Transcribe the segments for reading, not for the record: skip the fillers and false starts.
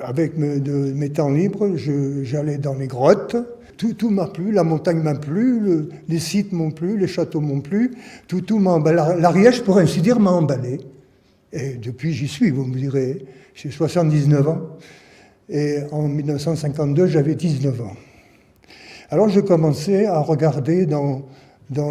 Avec mes temps libres, j'allais dans les grottes. Tout m'a plu, la montagne m'a plu, les sites m'ont plu, les châteaux m'ont plu. Tout m'a emballé. L'Ariège, pour ainsi dire, m'a emballé. Et depuis, j'y suis, vous me direz. J'ai 79 ans. Et en 1952, j'avais 19 ans. Alors, je commençais à regarder dans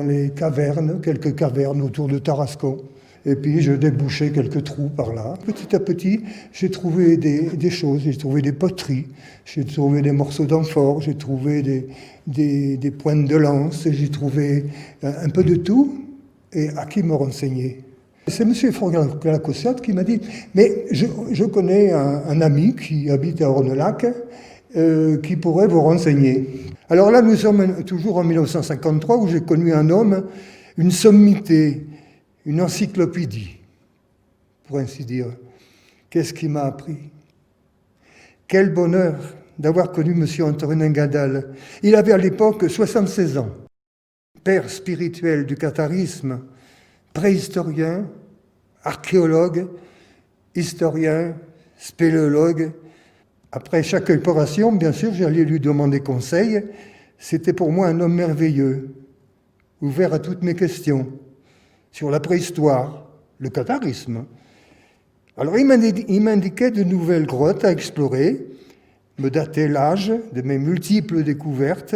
les cavernes, quelques cavernes autour de Tarascon. Et puis, je débouchais quelques trous par là. Petit à petit, j'ai trouvé des choses. J'ai trouvé des poteries, j'ai trouvé des morceaux d'amphore, j'ai trouvé des pointes de lance, j'ai trouvé un peu de tout. Et à qui me renseigner? C'est M. Forgala-Cossat qui m'a dit « Mais je connais un ami qui habite à Ornelac qui pourrait vous renseigner. » Alors là, nous sommes toujours en 1953 où j'ai connu un homme, une sommité, une encyclopédie, pour ainsi dire. Qu'est-ce qui m'a appris? Quel bonheur d'avoir connu M. Antonin Gadal. Il avait à l'époque 76 ans. Père spirituel du catharisme, préhistorien, archéologue, historien, spéléologue. Après chaque opération, bien sûr, j'allais lui demander conseil. C'était pour moi un homme merveilleux, ouvert à toutes mes questions, sur la préhistoire, le catharisme. Alors il m'indiquait de nouvelles grottes à explorer, me datait l'âge de mes multiples découvertes.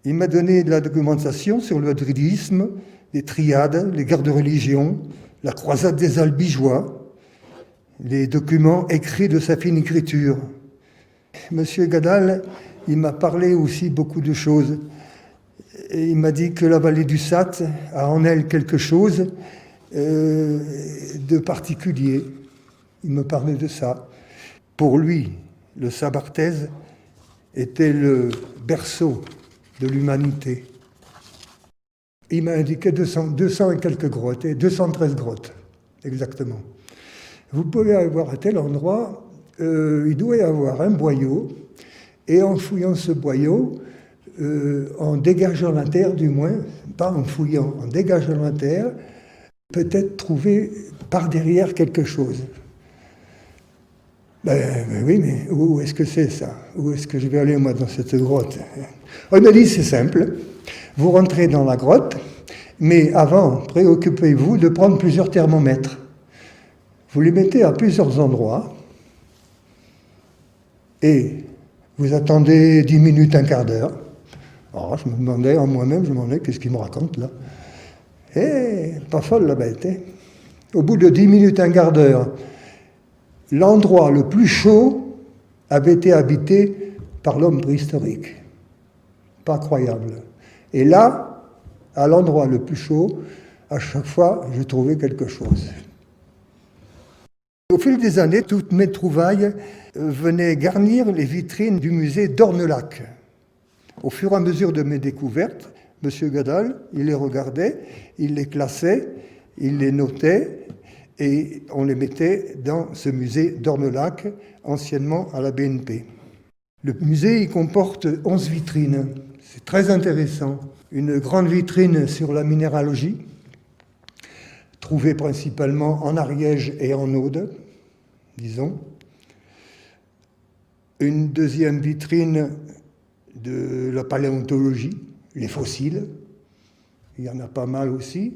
Il m'a donné de la documentation sur le druidisme, les triades, les guerres de religion, la croisade des Albigeois, les documents écrits de sa fine écriture. Monsieur Gadal, il m'a parlé aussi beaucoup de choses. Et il m'a dit que la vallée du Sat a en elle quelque chose de particulier. Il me parlait de ça. Pour lui, le Sabarthèse était le berceau de l'humanité. Il m'a indiqué 200 et quelques grottes, et 213 grottes, exactement. Vous pouvez avoir à tel endroit, il doit y avoir un boyau, et en fouillant ce boyau, en dégageant la terre du moins, pas en fouillant, en dégageant la terre, peut-être trouver par derrière quelque chose. Ben oui, mais où est-ce que c'est ça? Où est-ce que je vais aller moi dans cette grotte? On m'a dit c'est simple, vous rentrez dans la grotte, mais avant, préoccupez-vous de prendre plusieurs thermomètres. Vous les mettez à plusieurs endroits, et vous attendez 10 minutes, un quart d'heure. Alors, je me demandais, en moi-même, qu'est-ce qu'il me raconte là? Pas folle la bête. Au bout de 10 minutes, un quart d'heure, l'endroit le plus chaud avait été habité par l'homme préhistorique. Pas croyable. Et là, à l'endroit le plus chaud, à chaque fois, je trouvais quelque chose. Au fil des années, toutes mes trouvailles venaient garnir les vitrines du musée d'Ornelac. Au fur et à mesure de mes découvertes, M. Gadal, il les regardait, il les classait, il les notait, et on les mettait dans ce musée d'Ornelac, anciennement à la BNP. Le musée il comporte 11 vitrines, c'est très intéressant. Une grande vitrine sur la minéralogie, trouvée principalement en Ariège et en Aude, disons. Une deuxième vitrine de la paléontologie, les fossiles, il y en a pas mal aussi.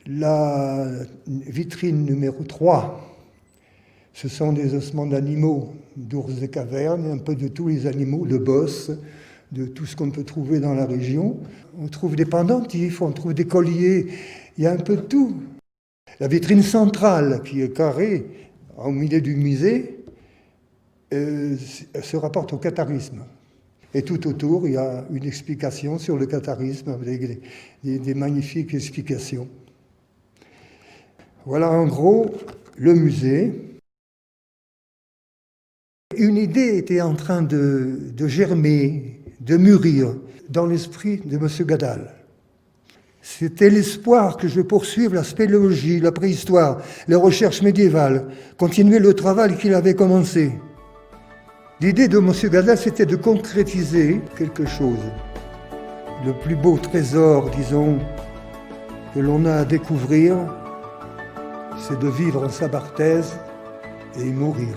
La vitrine numéro 3, ce sont des ossements d'animaux, d'ours de caverne, un peu de tous les animaux, de bosses, de tout ce qu'on peut trouver dans la région. On trouve des pendentifs, on trouve des colliers, il y a un peu de tout. La vitrine centrale, qui est carrée au milieu du musée, se rapporte au catharisme. Et tout autour, il y a une explication sur le catharisme avec des magnifiques explications. Voilà en gros le musée. Une idée était en train de germer, de mûrir dans l'esprit de M. Gadal. C'était l'espoir que je poursuive la spéléologie, la préhistoire, les recherches médiévales, continuer le travail qu'il avait commencé. L'idée de M. Gazelle, c'était de concrétiser quelque chose. Le plus beau trésor, disons, que l'on a à découvrir, c'est de vivre en Sabarthèse et y mourir.